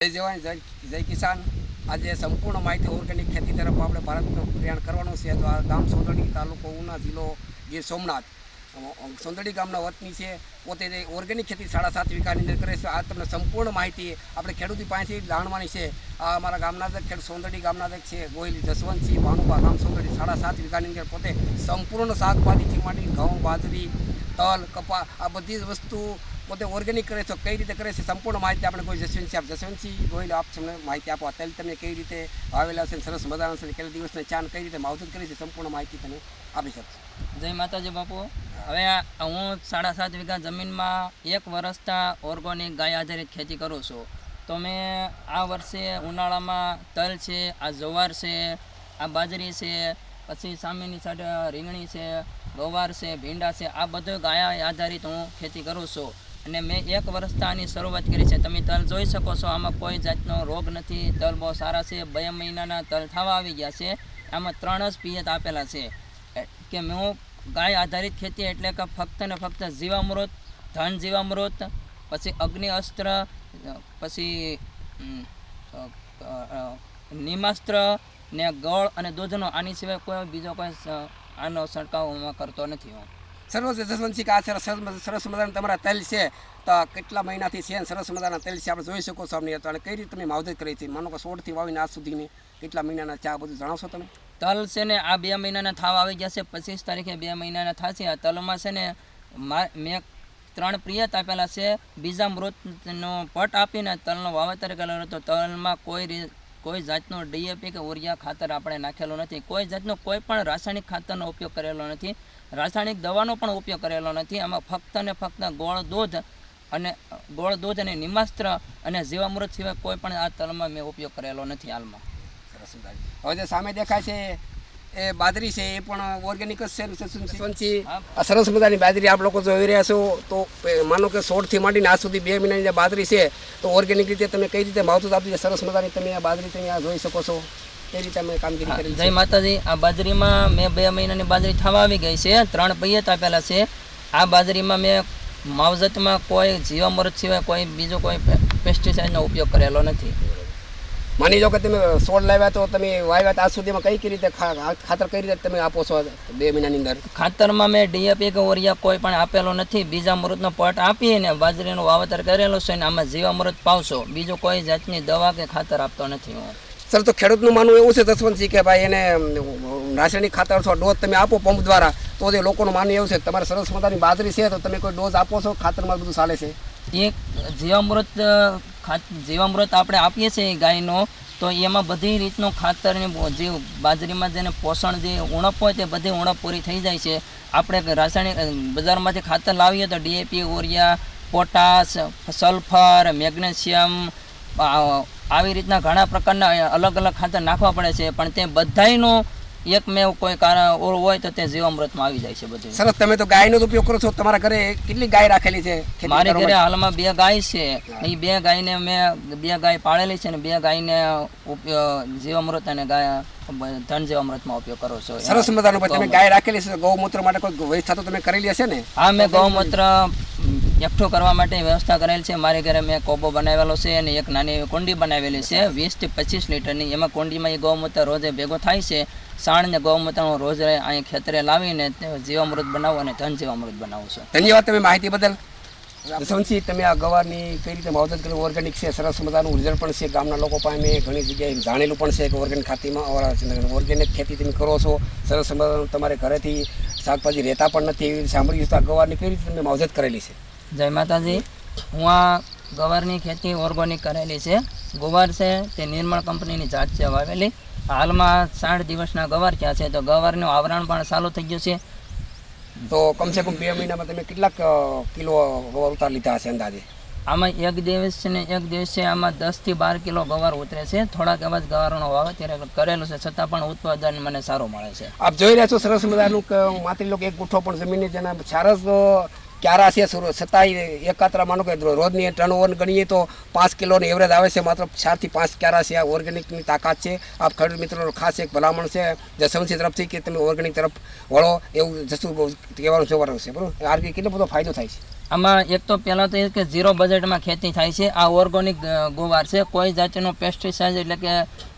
જય જવાન જય કિસાન। આજે સંપૂર્ણ માહિતી ઓર્ગેનિક ખેતી તરફ આપણે ભારતનું પ્રયાણ કરવાનું છે। તો આ ગામ સોંદડી, તાલુકો ઉના, જિલ્લો ગીર સોમનાથ। સોંદડી ગામના વતની છે, પોતે ઓર્ગેનિક ખેતી 7.5 વીઘાની અંદર કરે છે। આ તમને સંપૂર્ણ માહિતી આપણે ખેડૂત પાસેથી જાણવાની છે। આ અમારા ગામના જ સોંદડી ગામના જ છે ગોહિલ જસવંતસિંહ ભાનુભા, ગામ સોંદડી 7.5 વીઘાની અંદર પોતે સંપૂર્ણ શાકભાજીથી માંડી ઘઉં, બાજરી, તલ, કપા આ બધી જ વસ્તુ પોતે ઓર્ગેનિક કરે છે। કઈ રીતે કરે છે સંપૂર્ણ માહિતી આપણે કોઈ જસવંતસિંહ ગોહિલ આપ તમને માહિતી આપો। તેલ તમે કઈ રીતે વાવેલા છે, સરસ મજાના છે, કેટલા દિવસની ચાન કઈ રીતે માવજત કરી છે, સંપૂર્ણ માહિતી તમે આપી શકશો। જય માતાજી બાપુ। હવે હું 7.5 વીઘા જમીનમાં 1 વર્ષથી ઓર્ગેનિક ગાય આધારિત ખેતી કરું છું। તો મેં આ વર્ષે ઉનાળામાં તલ છે, આ જવાર છે, આ બાજરી છે, પછી સામેની સાઈડ રીંગણી છે, ગવાર છે, ભીંડા છે, આ બધું ગાય આધારિત હું ખેતી કરું છું। અને મેં 1 વર્ષથી આની શરૂઆત કરી છે। તમે તલ જોઈ શકો છો, આમાં કોઈ જાતનો રોગ નથી। તલ બહુ સારા છે, 2 મહિનાના તલ થવા આવી ગયા છે। આમાં 3 જ પિયત આપેલા છે કે હું ગાય આધારિત ખેતી એટલે કે ફક્ત ને ફક્ત જીવામૃત, ધન જીવામૃત, પછી અગ્નિ અસ્ત્ર, પછી નિમાસ્ત્ર ને ગોળ અને દૂધનો, આની સિવાય કોઈ બીજો કોઈ આનો છંટકાવ હું કરતો નથી। હું સરસ જસવંતસિંહ, આ સરસ મજાના તમારા તેલ છે, તો કેટલા મહિનાથી છે? સરસ મજાના તેલ છે, આપણે જોઈ શકો છો અમને। અને કઈ રીતે તમે માવજત કરી છે? માનો કે 16થી વાવીને આજ સુધીની કેટલા મહિનાના છે, આ બધું જણાવશો તમે? તલ છે ને આ 2 મહિનાના થાવ આવી ગયા છે। 25 તારીખે 2 મહિનાના થશે। આ તલમાં છે ને મેં 3 પિયત આપેલા છે। બીજા મૃતનો પટ આપીને તલનો વાવેતર કરેલો હતો। તલમાં કોઈ જાતનો ડીએપી કે ઉરિયા ખાતર આપણે નાખેલો નથી। કોઈ જાતનો કોઈ પણ રાસાયણિક ખાતરનો ઉપયોગ કરેલો નથી। રાસાયણિક દવાનો પણ ઉપયોગ કરેલો નથી। આમાં ફક્ત ને ફક્ત ગોળ દૂધ અને નિમાસ્ત્ર અને જીવામૃત સિવાય કોઈ પણ આ તલમાં મેં ઉપયોગ કરેલો નથી હાલમાં। હવે જે સામે દેખાય છે એ બાજરી છે, એ પણ ઓર્ગેનિક જ છે જસવંતસિંહ। આ સરસ મજાની બાજરી આપ લોકો જોઈ રહ્યા છો। તો માનો કે 16થી માંડીને આજ સુધી 2 મહિનાની જે બાજરી છે, તો ઓર્ગેનિક રીતે તમે કઈ રીતે માવજત આપી છે? સરસ મજાની તમે આ બાજરી તમે આ જોઈ શકો છો, કઈ રીતે અમે કામગીરી કરી? જય માતાજી। આ બાજરીમાં મેં 2 મહિનાની બાજરી થવા આવી ગઈ છે। 3 પિયત આપેલા છે। આ બાજરીમાં મેં માવજતમાં કોઈ જીવામૃત સિવાય કોઈ બીજો કોઈ પેસ્ટિસાઇડનો ઉપયોગ કરેલો નથી। માની લો કે તમે 16 લાવ્યા, તો તમે વાવ્યા આજ સુધીમાં કઈ રીતે ખાતર કઈ રીતે તમે આપો છો 2 મહિનાની અંદર? ખાતરમાં મેં ડીએપી કે ઓરિયા કોઈ પણ આપેલો નથી। બીજા અમૃતનો પટ આપીને બાજરીનું વાવેતર કરેલો છે, અને આમાં જીવામૃત પાવશો, બીજો કોઈ જાતની દવા કે ખાતર આપતો નથી હું। સર, તો ખેડૂતનું માનવું એવું છે જસવંતસિંહ કે ભાઈ એને રાસાયણિક ખાતર અથવા ડોઝ તમે આપો પંપ દ્વારા, તો જે લોકોનું માનવું એવું છે તમારે સરસ મજાની બાજરી છે, તો તમે કોઈ ડોઝ આપો છો? ખાતરમાં બધું ચાલે છે? એક જીવામૃત આપણે આપીએ છીએ ગાયનો, તો એમાં બધી રીતનું ખાતરની જે બાજરીમાં જેને પોષણ જે ઉણપ હોય તે બધી ઉણપ પૂરી થઈ જાય છે। આપણે રાસાયણિક બજારમાંથી ખાતર લાવીએ તો DAP, urea, potash, sulphur, magnesium, આવી રીતના ઘણા પ્રકારના અલગ અલગ ખાતર નાખવા પડે છે, પણ તે બધાયનું એક મેં કોઈ કારણ હોય તો તે જીવામૃતમાં આવી જાય છે બધું। સરસ, તમે તો ગાયનો જ ઉપયોગ કરો છો। તમારા ઘરે કેટલી ગાય રાખેલી છે? મારી ઘરે હાલમાં 2 ગાય છે। એ 2 ગાયને મેં 2 ગાય પાળેલી છે, અને 2 ગાયને જીવામૃત અને ધન જીવામૃતમાં ઉપયોગ કરો છો। સરસ મજાનું। તમે ગાય રાખેલી છે, ગૌમૂત્ર માટે કોઈ વ્યવસ્થા તો તમે કરેલી હશે ને? હા, મેં ગૌમૂત્ર એકઠું કરવા માટે વ્યવસ્થા કરેલ છે। મારી ઘરે મેં કોબો બનાવેલો છે, અને એક નાની કુંડી બનાવેલી છે 20 થી 25 લીટરની। એમાં કુંડીમાં એ ગૌમૂત્ર રોજે ભેગો થાય છે। સાણ ને ગૌમૂત્ર હું રોજ અહીં ખેતરે લાવીને જીવામૃત બનાવું અને ધન જીવામૃત બનાવું છું। ધન્યવાદ તમે માહિતી બદલ। જસવંતસિંહ, તમે આ ગવારની કઈ રીતે માવજત કરી? ઓર્ગેનિક છે, સરસ મજાનું રિઝલ્ટ પણ છે। ગામના લોકો પાસે મેં ઘણી જગ્યાએ જાણેલું પણ છે કે ઓર્ગેનિક ખાતીમાં ઓર્ગેનિક ખેતી તમે કરો છો, સરસ મજાનું તમારે ઘરેથી શાકભાજી રહેતા પણ નથી, એવી સાંભળ્યું છે। આ ગવારની કઈ રીતે તમે માવજત કરેલી છે? જય માતાજી। હું આ ગવારની ખેતી ઓર્ગેનિક કરેલી છે। ગવાર છે તે નિર્મળ કંપનીની જાત છે વાવેલી। હાલમાં 60 દિવસના ગવાર થયા છે, તો ગવારનું આવરણ પણ ચાલુ થઈ ગયું છે। તો કમસે કમ 2 મહિનામાં તમે કેટલાક કિલો ગવાર ઉતાર લીધા હશે અંદાજે? આમાં એક દિવસે આમાં 10 થી 12 કિલો ગવાર ઉતરે છે। થોડાક એવા જ ગવારનો વાવેતર કરેલું છે, છતાં પણ ઉત્પાદન મને સારું મળે છે। આપ જોઈ રહ્યા છો સરસ મજાનું કે માત્ર લોકો એક ગુઠ્ઠો પણ જમીનની જેના સારસ ક્યારા છે, છતાંય એકાત્રા માનો કે રોજની ટર્નઓવર ગણીએ તો 5 કિલોની એવરેજ આવે છે। માત્ર 4 થી 5 ક્યારા છે। આ ઓર્ગેનિકની તાકાત છે। આપ ખેડૂત મિત્રો ખાસ એક ભલામણ છે જસવંતસિંહ તરફથી કે તમે ઓર્ગેનિક તરફ વળો, એવું જશું કહેવાનું જોવાનું છે, બરાબર? આર્ગેનિક કેટલો બધો ફાયદો થાય છે। આમાં એક તો પહેલાં તો એ કે ઝીરો બજેટમાં ખેતી થાય છે. આ ઓર્ગોનિક ગુવાર છે. કોઈ જાતનો પેસ્ટિસાઇડ એટલે કે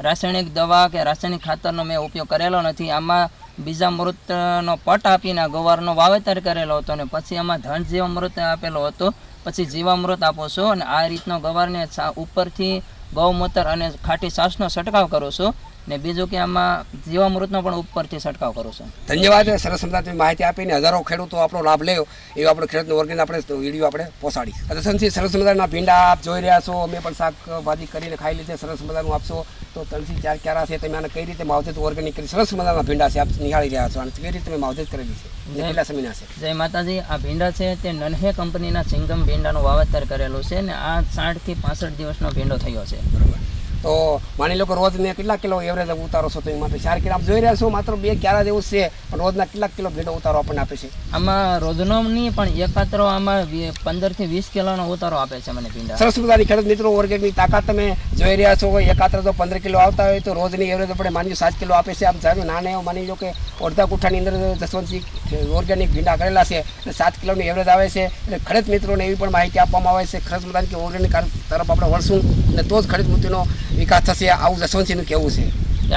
રાસાયણિક દવા કે રાસાયણિક ખાતરનો મેં ઉપયોગ કરેલો નથી. આમાં બીજામૃતનો પટ આપીને આ ગવારનો વાવેતર કરેલો હતો અને પછી આમાં ધન જીવામૃત આપેલો હતો. પછી જીવામૃત આપો છો અને આ રીતનો ગવારને ઉપરથી ગૌમૂત્ર અને ખાટી છાશનો છંટકાવ કરો છો ને બીજું કે આમાં જીવામૃતનો પણ ઉપરથી છંટકાવ કરો છો. ધન્યવાદ. સરસ મજાની તમે માહિતી આપીને હજારો ખેડૂતો આપણો લાભ લ્યો એવો આપણે ખેડૂતનો વર્ગને આપણે વિડીયો આપણે પહોંચાડી. દર્શનસિંહ, સરસ મજાના ભીંડા આપ જોઈ રહ્યા છો. અમે પણ શાકભાજી કરીને ખાઈ લીધે. સરસ મજાનું આપશો તો 3 થી 4 ક્યારા છે. તમે આને કઈ રીતે માવજત ઓર્ગેનિક કરી? સરસ મજાના ભીંડા છે, આપ નિહાળી રહ્યા છો અને કઈ રીતે તમે માવજત કરેલી છે? કેટલા સમયના છે? જય માતાજી. આ ભીંડા છે તે નન્હે કંપનીના સિંગમ ભીંડાનું વાવેતર કરેલું છે ને આ 60 થી 65 દિવસનો ભીંડો થયો છે. બરોબર. તો માની લો કે રોજ ને કેટલા કિલો એવરેજ ઉતારો છો તમે? માટે 4 કિલો આપ જોઈ રહ્યા છો, માત્ર 2 ક્યારા જેવું છે, પણ રોજના કેટલા કિલો ભીંડો ઉતારો આપણને આપે છે? આમાં રોજનો નહીં પણ એકાત્રો આમાં 15 થી 20 કિલોનો ઉતારો આપે છે મને ભીંડા. સરસ મજાની ખેડૂત મિત્રો ઓર્ગેનિકની તાકાત તમે જોઈ રહ્યા છો. એકાત્ર તો 15 કિલો આવતા હોય તો રોજની એવરેજ આપણે માની 7 કિલો આપે છે. આપ જાણ્યું નાના એવો માની લો કે અડધા કુઠાની અંદર જસવંતસિંહ ઓર્ગેનિક ભીંડા કરેલા છે અને 7 કિલોની એવરેજ આવે છે. એટલે ખેડૂત મિત્રોને એવી પણ માહિતી આપવામાં આવે છે સરસ મજાની કે ઓર્ગેનિક તરફ આપણે વળશું અને તો જ ખેડૂત મિત્રોનો વિકાસ થશે. આવું જસવંતસિંહનું કહેવું છે.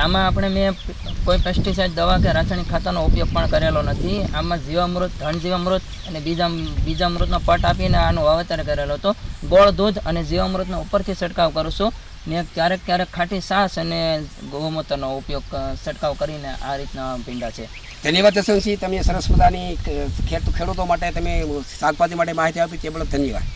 આમાં આપણે મેં કોઈ પેસ્ટિસાઇડ દવા કે રાસાયણિક ખાતરનો ઉપયોગ પણ કરેલો નથી. આમાં જીવામૃત, ધન જીવામૃત અને બીજામૃતનો પટ આપીને આનું વાવેતર કરેલો હતો. ગોળ દૂધ અને જીવામૃતનો ઉપરથી છંટકાવ કરું છું ને ક્યારેક ખાટી છાશ અને ગૌમૂત્રનો ઉપયોગ છંટકાવ કરીને આ રીતના ભીંડા છે. ધન્યવાદ જસવંતસિંહ, તમે સરસ મજાની ખેડૂતો માટે તમે શાકભાજી માટે માહિતી આપી તે બદલ ધન્યવાદ.